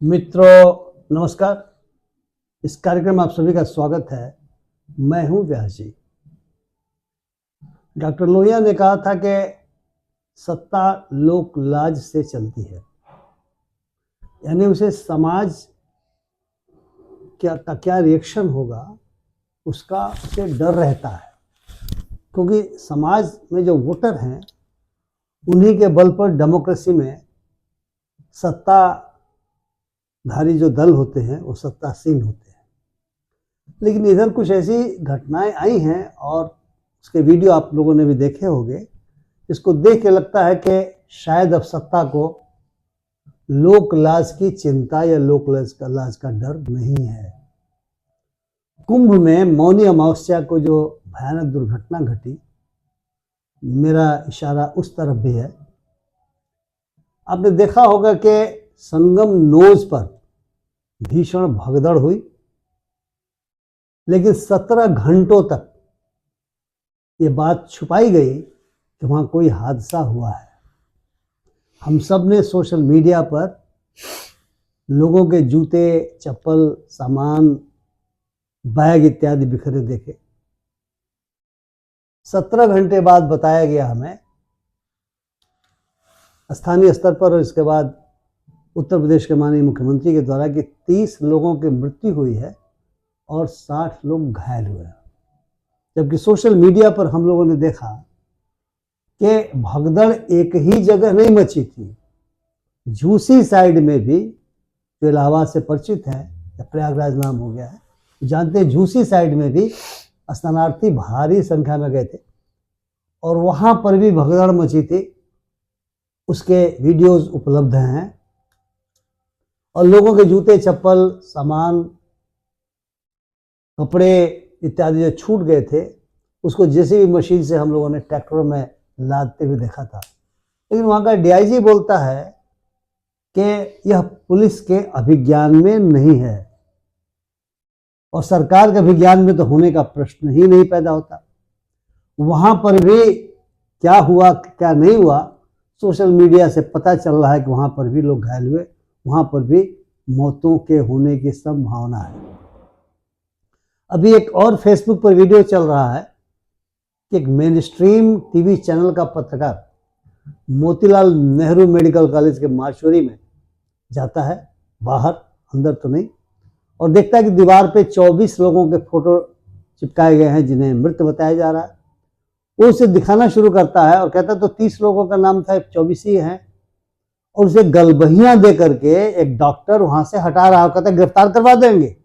मित्रों नमस्कार। इस कार्यक्रम में आप सभी का स्वागत है। मैं हूं व्यास जी। डॉक्टर लोहिया ने कहा था कि सत्ता लोक लाज से चलती है, यानी उसे समाज का क्या रिएक्शन होगा उसका उसे डर रहता है, क्योंकि समाज में जो वोटर हैं उन्हीं के बल पर डेमोक्रेसी में सत्ताधारी जो दल होते हैं वो सत्तासीन होते हैं। लेकिन इधर कुछ ऐसी घटनाएं आई हैं और उसके वीडियो आप लोगों ने भी देखे होंगे, इसको देख के लगता है कि शायद अब सत्ता को लोक लाज की चिंता या लोक लाज का डर नहीं है। कुंभ में मौनी अमावस्या को जो भयानक दुर्घटना घटी, मेरा इशारा उस तरफ भी है। आपने देखा होगा कि संगम नोज पर भीषण भगदड़ हुई, लेकिन 17 घंटों तक ये बात छुपाई गई कि वहां कोई हादसा हुआ है। हम सब ने सोशल मीडिया पर लोगों के जूते, चप्पल, सामान, बैग इत्यादि बिखरे देखे। 17 घंटे बाद बताया गया हमें स्थानीय स्तर पर और इसके बाद उत्तर प्रदेश के माननीय मुख्यमंत्री के द्वारा कि 30 लोगों की मृत्यु हुई है और 60 लोग घायल हुए हैं। जबकि सोशल मीडिया पर हम लोगों ने देखा कि भगदड़ एक ही जगह नहीं मची थी। झूसी साइड में भी, जो इलाहाबाद से परिचित है या प्रयागराज नाम हो गया है, जानते हैं झूसी साइड में भी स्नानार्थी भारी संख्या में गए थे और वहां पर भी भगदड़ मची थी। उसके वीडियोस उपलब्ध हैं और लोगों के जूते, चप्पल, सामान, कपड़े इत्यादि जो छूट गए थे उसको जेसीबी मशीन से हम लोगों ने ट्रैक्टरों में लादते हुए देखा था। लेकिन वहाँ का डीआईजी बोलता है कि यह पुलिस के अभिज्ञान में नहीं है और सरकार के अभिज्ञान में तो होने का प्रश्न ही नहीं पैदा होता। वहाँ पर भी क्या हुआ क्या नहीं हुआ, सोशल मीडिया से पता चल रहा है कि वहाँ पर भी लोग घायल हुए, वहाँ पर भी मौतों के होने की संभावना है। अभी एक और फेसबुक पर वीडियो चल रहा है कि एक मेन स्ट्रीम टीवी चैनल का पत्रकार मोतीलाल नेहरू मेडिकल कॉलेज के मार्चुरी में जाता है, बाहर, अंदर तो नहीं, और देखता है कि दीवार पे 24 लोगों के फोटो चिपकाए गए हैं जिन्हें मृत बताया जा रहा है। वो उसे दिखाना शुरू करता है और कहता तो 30 लोगों का नाम था, 24 ही हैं, और उसे गलबहियां दे करके एक डॉक्टर वहां से हटा रहा है, कहता है गिरफ्तार करवा देंगे।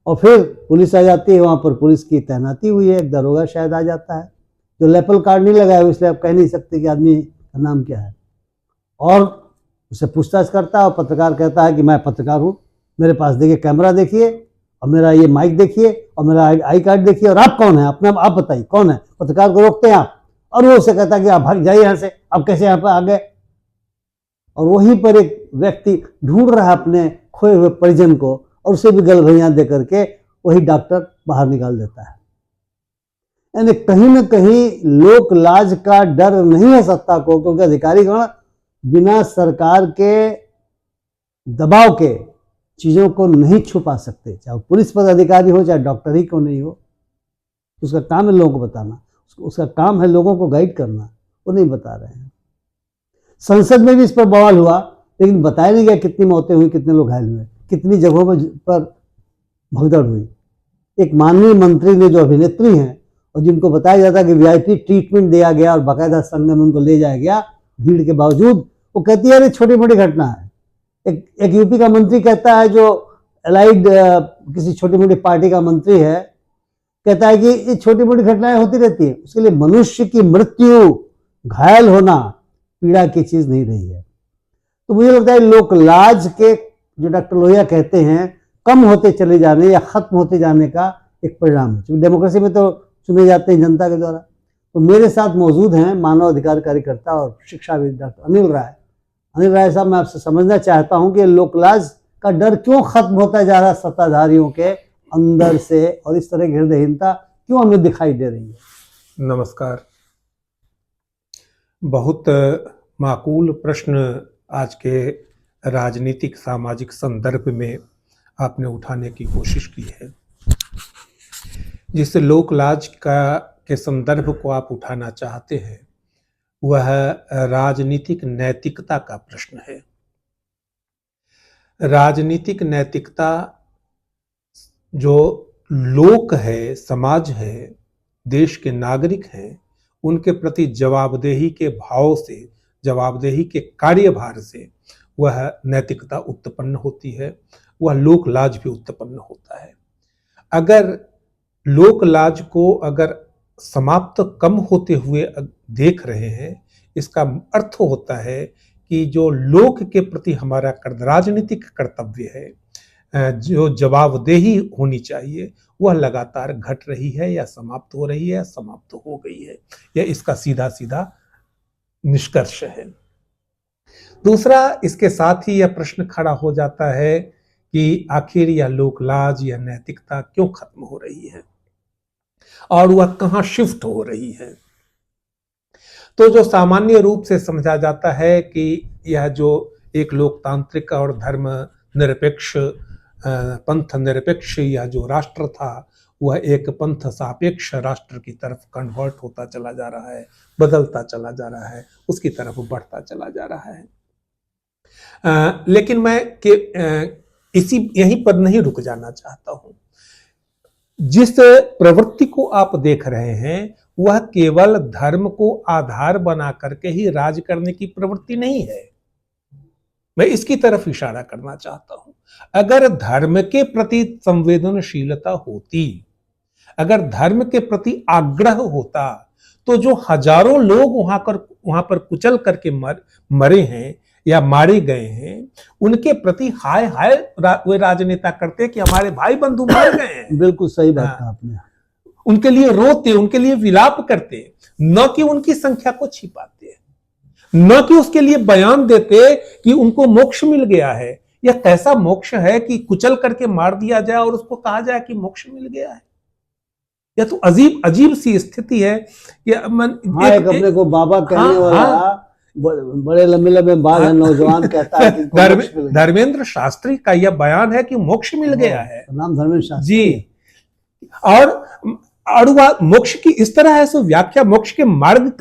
और फिर पुलिस आ जाती है, वहां पर पुलिस की तैनाती हुई है, एक दरोगा शायद आ जाता है जो लेपल कार्ड नहीं लगाया हुआ, इसलिए आप कह नहीं सकते कि आदमी का नाम क्या है, और उसे पूछताछ करता है। और पत्रकार कहता है कि मैं पत्रकार हूँ, मेरे पास देखिए कैमरा देखिए और मेरा ये माइक देखिए और मेरा आई कार्ड देखिए, और आप कौन है, अपने आप बताइए कौन है। पत्रकार को रोकते हैं आप, और वो उसे कहता है कि आप भाग जाइए यहाँ से, आप कैसे यहाँ पर आ गए। और वहीं पर एक व्यक्ति ढूंढ रहा है अपने खोए हुए परिजन को और उसे भी गलभैया दे करके वही डॉक्टर बाहर निकाल देता है। यानी कहीं न कहीं लोक लाज का डर नहीं है सत्ता को, क्योंकि अधिकारीगण बिना सरकार के दबाव के चीजों को नहीं छुपा सकते, चाहे पुलिस पदाधिकारी हो चाहे डॉक्टर ही क्यों नहीं हो। उसका काम है लोगों को बताना, उसका काम है लोगों को गाइड करना, वो नहीं बता रहे हैं। संसद में भी इस पर बवाल हुआ, लेकिन बताया नहीं गया कितनी मौतें हुई, कितने लोग घायल हुए, कितनी जगहों पर भगदड़ हुई। एक माननीय मंत्री ने, जो अभिनेत्री हैं और जिनको बताया जाता है कि वीआईपी ट्रीटमेंट दिया गया और बाकायदा संगम उनको ले जाया गया भीड़ के बावजूद, वो कहती है अरे छोटी मोटी घटना है। एक यूपी का मंत्री कहता है, जो अलाइड किसी छोटी मोटी पार्टी का मंत्री है, कहता है कि ये छोटी मोटी घटनाएं होती रहती है, उसके लिए मनुष्य की मृत्यु, घायल होना पीड़ा की चीज नहीं रही है। तो मुझे लगता है लोक लाज के जो डॉक्टर लोहिया कहते हैं कम होते चले जाने या खत्म होते जाने का एक परिणाम है, क्योंकि डेमोक्रेसी में तो चुने जाते हैं जनता के द्वारा। तो मेरे साथ मौजूद हैं मानव अधिकार कार्यकर्ता और शिक्षाविद डॉक्टर अनिल राय। अनिल राय साहब, मैं आपसे समझना चाहता हूं कि लोकलाज का डर क्यों खत्म होता जा रहा है सत्ताधारियों के अंदर से, और इस तरह की हृदयहीनता क्यों हमें दिखाई दे रही है। नमस्कार। बहुत माकूल प्रश्न आज के राजनीतिक सामाजिक संदर्भ में आपने उठाने की कोशिश की है। जिस लोकलाज के संदर्भ को आप उठाना चाहते हैं वह राजनीतिक नैतिकता का प्रश्न है। राजनीतिक नैतिकता जो लोक है, समाज है, देश के नागरिक हैं, उनके प्रति जवाबदेही के भाव से, जवाबदेही के कार्यभार से वह नैतिकता उत्पन्न होती है, वह लोक लाज भी उत्पन्न होता है। अगर लोक लाज को अगर समाप्त कम होते हुए देख रहे हैं, इसका अर्थ होता है कि जो लोक के प्रति हमारा राजनीतिक कर्तव्य है, जो जवाबदेही होनी चाहिए, वह लगातार घट रही है या समाप्त हो रही है या समाप्त हो गई है। यह इसका सीधा सीधा निष्कर्ष है। दूसरा, इसके साथ ही यह प्रश्न खड़ा हो जाता है कि आखिर यह लोकलाज या नैतिकता क्यों खत्म हो रही है और वह कहां शिफ्ट हो रही है। तो जो सामान्य रूप से समझा जाता है कि यह जो एक लोकतांत्रिक और धर्म निरपेक्ष, पंथ निरपेक्ष यह जो राष्ट्र था, वह एक पंथ सापेक्ष राष्ट्र की तरफ कन्वर्ट होता चला जा रहा है, बदलता चला जा रहा है, उसकी तरफ बढ़ता चला जा रहा है। लेकिन मैं यहीं पर नहीं रुक जाना चाहता हूं। जिस प्रवृत्ति को आप देख रहे हैं वह केवल धर्म को आधार बना करके ही राज करने की प्रवृत्ति नहीं है। मैं इसकी तरफ इशारा करना चाहता हूं। अगर धर्म के प्रति संवेदनशीलता होती, अगर धर्म के प्रति आग्रह होता, तो जो हजारों लोग वहां पर कुचल करके मरे हैं या मारे गए हैं, उनके प्रति हाय हाय वे राजनेता करते कि हमारे भाई बंधु मर गए हैं। बिल्कुल सही बात कहा आपने। उनके लिए रोते, उनके लिए विलाप करते, न कि उनकी संख्या को छिपाते, न कि उसके लिए बयान देते कि उनको मोक्ष मिल गया है। यह कैसा मोक्ष है कि कुचल करके मार दिया जाए और उसको कहा जाए कि मोक्ष मिल गया है। यह तो अजीब अजीब सी स्थिति है कि एक अपने को बाबा कहने वाला बड़े लंबे लंबे बाल है, नौजवान कहता है कि धर्मेंद्र शास्त्री का यह बयान है कि मोक्ष मिल गया है। नाम धर्मेंद्र शास्त्री जी। और वह मोक्ष की इस तरह है सो व्याख्या, मोक्ष के मार्ग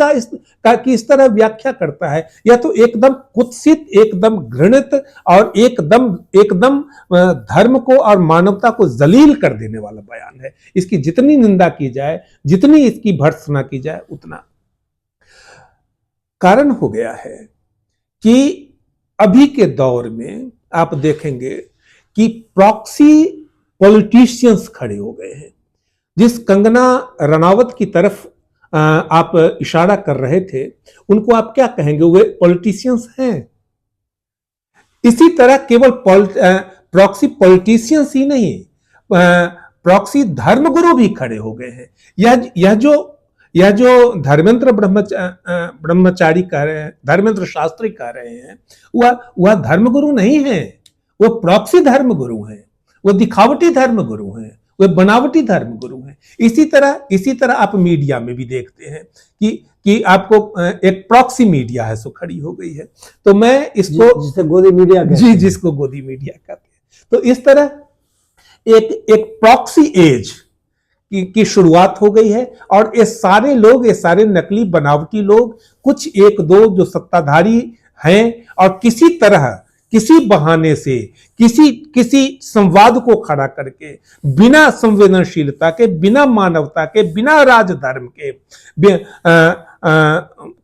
की इस तरह व्याख्या करता है। यह तो एकदम कुत्सित, एकदम घृणित और एकदम धर्म को और मानवता को जलील कर देने वाला बयान है। इसकी जितनी निंदा की जाए, जितनी इसकी भर्त्सना की जाए, उतना। कारण हो गया है कि अभी के दौर में आप देखेंगे कि प्रॉक्सी पॉलिटिशियंस खड़े हो गए हैं। जिस कंगना रनावत की तरफ आप इशारा कर रहे थे, उनको आप क्या कहेंगे? वे पॉलिटिशियंस हैं। इसी तरह केवल प्रॉक्सी पॉलिटिशियंस ही नहीं, प्रॉक्सी धर्मगुरु भी खड़े हो गए हैं। यह जो धर्मेंद्र ब्रह्मचारी कह रहे हैं, धर्मेंद्र शास्त्री कह रहे हैं, वह धर्मगुरु नहीं है, वह प्रॉक्सी धर्मगुरु हैं, वह दिखावटी धर्मगुरु हैं, वे बनावटी धर्मगुरु हैं। इसी तरह आप मीडिया में भी देखते हैं कि आपको एक प्रॉक्सी मीडिया है सो खड़ी हो गई है। तो मैं इसको जिसे गोदी मीडिया कहते हैं, जिसको गोदी मीडिया कहते हैं, तो इस तरह एक प्रॉक्सी एज की शुरुआत हो गई है। और ये सारे लोग, ये सारे नकली बनावटी लोग, कुछ एक दो जो सत्ताधारी हैं और किसी तरह, किसी बहाने से, किसी संवाद को खड़ा करके, बिना संवेदनशीलता के, बिना मानवता के, बिना राजधर्म के,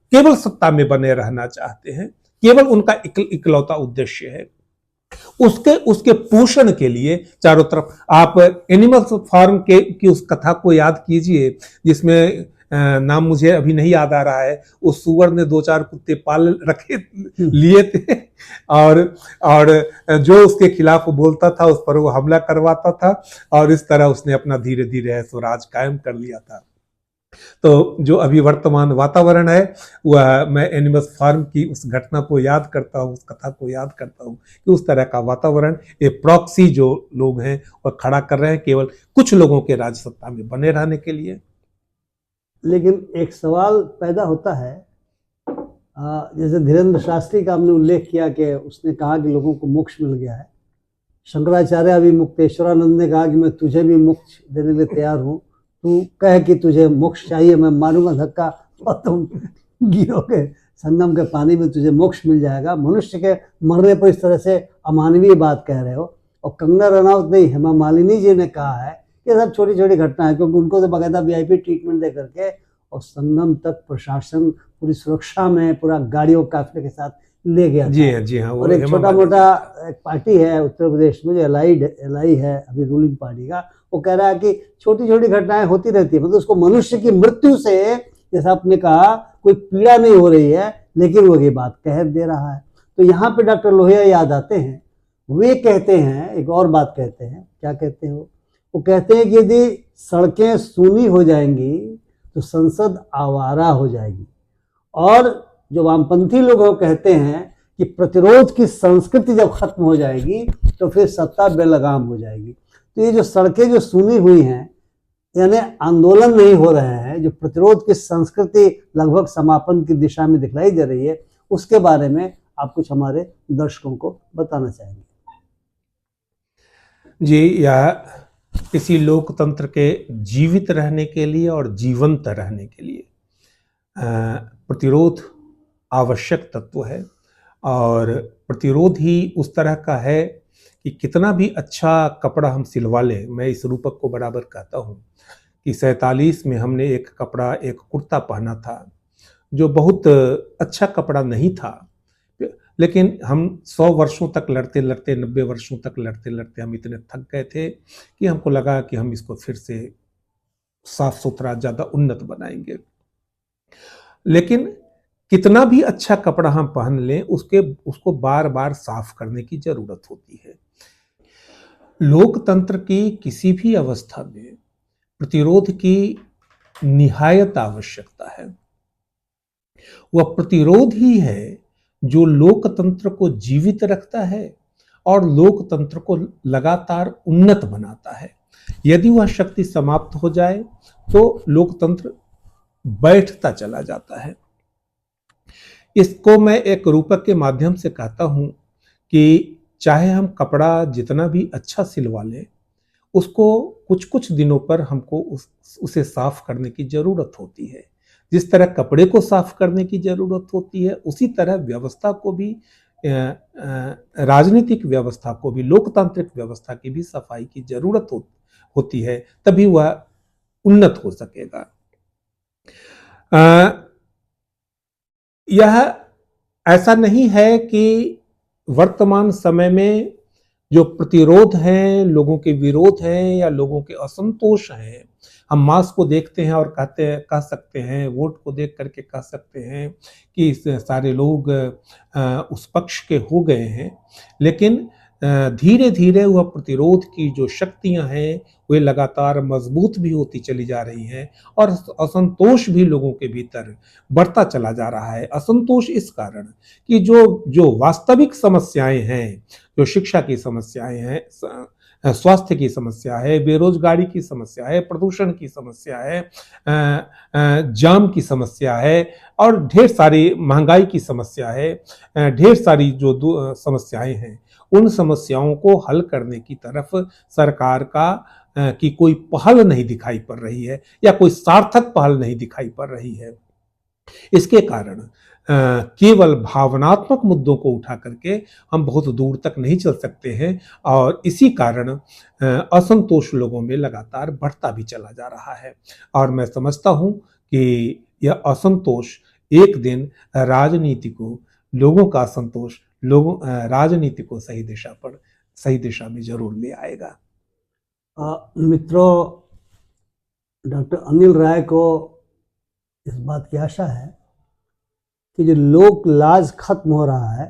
केवल सत्ता में बने रहना चाहते हैं। केवल उनका इकलौता उद्देश्य है। उसके पोषण के लिए चारों तरफ आप एनिमल्स फार्म की उस कथा को याद कीजिए, जिसमें नाम मुझे अभी नहीं याद आ रहा है। उस सुअर ने 2-4 कुत्ते पाल रखे लिए थे और जो उसके खिलाफ बोलता था उस पर वो हमला करवाता था, और इस तरह उसने अपना धीरे धीरे स्वराज कायम कर लिया था। तो जो अभी वर्तमान वातावरण है, वह मैं एनिमल्स फार्म की उस घटना को याद करता हूँ, उस कथा को याद करता हूँ कि उस तरह का वातावरण ये प्रॉक्सी जो लोग हैं वह खड़ा कर रहे हैं, केवल कुछ लोगों के राजसत्ता में बने रहने के लिए। लेकिन एक सवाल पैदा होता है जैसे धीरेन्द्र शास्त्री का हमने उल्लेख किया कि उसने कहा कि लोगों को मोक्ष मिल गया है। शंकराचार्य अभी मुक्तेश्वरानंद ने कहा कि मैं तुझे भी मोक्ष देने के लिए तैयार हूँ, तू कह कि तुझे मोक्ष चाहिए, मैं मारूंगा धक्का और तुम गिरोगे संगम के पानी में, तुझे मोक्ष मिल जाएगा। मनुष्य के मरने पर इस तरह से अमानवीय बात कह रहे हो। और कंगना रनौत नहीं, हेमा मालिनी जी ने कहा है ये सब छोटी छोटी घटना है, क्योंकि उनको तो बाकायदा VIP ट्रीटमेंट दे करके और संगम तक प्रशासन पूरी सुरक्षा में पूरा गाड़ियों काफिले के साथ ले गया जी था। हाँ, जी हाँ। और एक छोटा मोटा एक पार्टी है उत्तर प्रदेश में जो एलआई है अभी रूलिंग पार्टी का, वो कह रहा है कि छोटी छोटी घटनाएं होती रहती है, मतलब उसको मनुष्य की मृत्यु से, जैसा आपने कहा, कोई पीड़ा नहीं हो रही है, लेकिन वो ये बात कह दे रहा है। तो यहाँ पे डॉक्टर लोहिया याद आते हैं। वे कहते हैं, एक और बात कहते हैं, क्या कहते हैं वो कहते हैं कि यदि सड़कें सूनी हो जाएंगी तो संसद आवारा हो जाएगी। और जो वामपंथी लोग वो कहते हैं कि प्रतिरोध की संस्कृति जब खत्म हो जाएगी तो फिर सत्ता बेलगाम हो जाएगी। तो ये जो सड़कें जो सूनी हुई हैं, यानी आंदोलन नहीं हो रहे हैं, जो प्रतिरोध की संस्कृति लगभग समापन की दिशा में दिखलाई दे रही है, उसके बारे में आप कुछ हमारे दर्शकों को बताना चाहेंगे? जी, यह किसी लोकतंत्र के जीवित रहने के लिए और जीवंत रहने के लिए प्रतिरोध आवश्यक तत्व है। और प्रतिरोध ही उस तरह का है कि कितना भी अच्छा कपड़ा हम सिलवा लें। मैं इस रूपक को बराबर कहता हूँ कि 47 में हमने एक कुर्ता पहना था जो बहुत अच्छा कपड़ा नहीं था, लेकिन हम 100 वर्षों तक लड़ते लड़ते, 90 वर्षों तक लड़ते लड़ते हम इतने थक गए थे कि हमको लगा कि हम इसको फिर से साफ सुथरा, ज़्यादा उन्नत बनाएंगे। लेकिन कितना भी अच्छा कपड़ा हम पहन लें, उसको बार बार साफ करने की जरूरत होती है। लोकतंत्र की किसी भी अवस्था में प्रतिरोध की निहायत आवश्यकता है। वह प्रतिरोध ही है जो लोकतंत्र को जीवित रखता है और लोकतंत्र को लगातार उन्नत बनाता है। यदि वह शक्ति समाप्त हो जाए तो लोकतंत्र बैठता चला जाता है। इसको मैं एक रूपक के माध्यम से कहता हूं कि चाहे हम कपड़ा जितना भी अच्छा सिलवा लें, उसको कुछ कुछ दिनों पर हमको उसे साफ करने की जरूरत होती है। जिस तरह कपड़े को साफ करने की जरूरत होती है, उसी तरह व्यवस्था को भी, राजनीतिक व्यवस्था को भी, लोकतांत्रिक व्यवस्था की भी सफाई की जरूरत होती है, तभी वह उन्नत हो सकेगा। यह ऐसा नहीं है कि वर्तमान समय में जो प्रतिरोध हैं, लोगों के विरोध हैं या लोगों के असंतोष हैं, हम मास को देखते हैं और कह सकते हैं, वोट को देख करके कह सकते हैं कि सारे लोग उस पक्ष के हो गए हैं। लेकिन धीरे धीरे वह प्रतिरोध की जो शक्तियां हैं वे लगातार मजबूत भी होती चली जा रही हैं और असंतोष भी लोगों के भीतर बढ़ता चला जा रहा है। असंतोष इस कारण कि जो वास्तविक समस्याएं हैं, जो शिक्षा की समस्याएं हैं, स्वास्थ्य की समस्या है, बेरोजगारी की समस्या है, प्रदूषण की समस्या है, जाम की समस्या है और ढेर सारी महंगाई की समस्या है, ढेर सारी जो समस्याएं हैं, उन समस्याओं को हल करने की तरफ सरकार की कोई पहल नहीं दिखाई पड़ रही है या कोई सार्थक पहल नहीं दिखाई पड़ रही है। इसके कारण केवल भावनात्मक मुद्दों को उठा करके हम बहुत दूर तक नहीं चल सकते हैं और इसी कारण असंतोष लोगों में लगातार बढ़ता भी चला जा रहा है। और मैं समझता हूं कि यह असंतोष एक दिन राजनीति को, लोगों का असंतोष राजनीति को सही दिशा में जरूर ले आएगा। मित्रों, डॉक्टर अनिल राय को इस बात की आशा है कि जो लोक लाज खत्म हो रहा है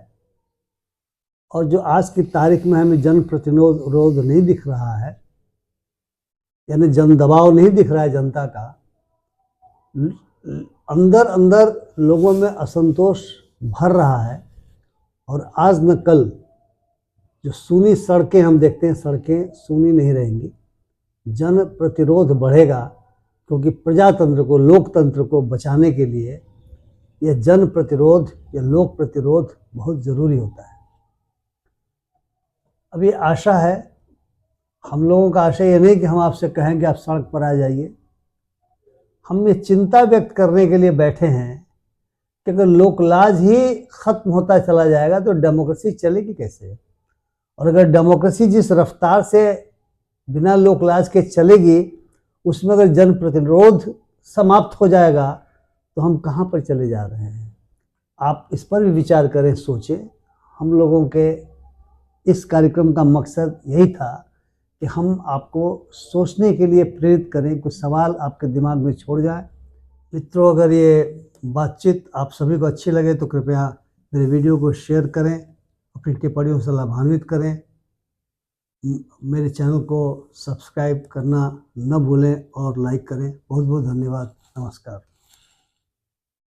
और जो आज की तारीख में हमें जन प्रतिरोध नहीं दिख रहा है, यानी जन दबाव नहीं दिख रहा है जनता का, अंदर अंदर लोगों में असंतोष भर रहा है और आज न कल जो सूनी सड़कें हम देखते हैं, सड़कें सूनी नहीं रहेंगी। जन प्रतिरोध बढ़ेगा, क्योंकि प्रजातंत्र को, लोकतंत्र को बचाने के लिए यह जन प्रतिरोध या लोक प्रतिरोध बहुत ज़रूरी होता है। अभी आशा है, हम लोगों का आशा ये नहीं कि हम आपसे कहें कि आप सड़क पर आ जाइए। हम ये चिंता व्यक्त करने के लिए बैठे हैं कि अगर लोकलाज ही खत्म होता चला जाएगा तो डेमोक्रेसी चलेगी कैसे। और अगर डेमोक्रेसी जिस रफ्तार से बिना लोकलाज के चलेगी, उसमें अगर जन प्रतिरोध समाप्त हो जाएगा तो हम कहाँ पर चले जा रहे हैं। आप इस पर भी विचार करें, सोचें। हम लोगों के इस कार्यक्रम का मकसद यही था कि हम आपको सोचने के लिए प्रेरित करें, कुछ सवाल आपके दिमाग में छोड़ जाए। मित्रों, अगर ये बातचीत आप सभी को अच्छी लगे तो कृपया मेरे वीडियो को शेयर करें, अपनी टिप्पणियों से लाभान्वित करें। मेरे चैनल को सब्सक्राइब करना न भूलें और लाइक करें। बहुत बहुत धन्यवाद। नमस्कार।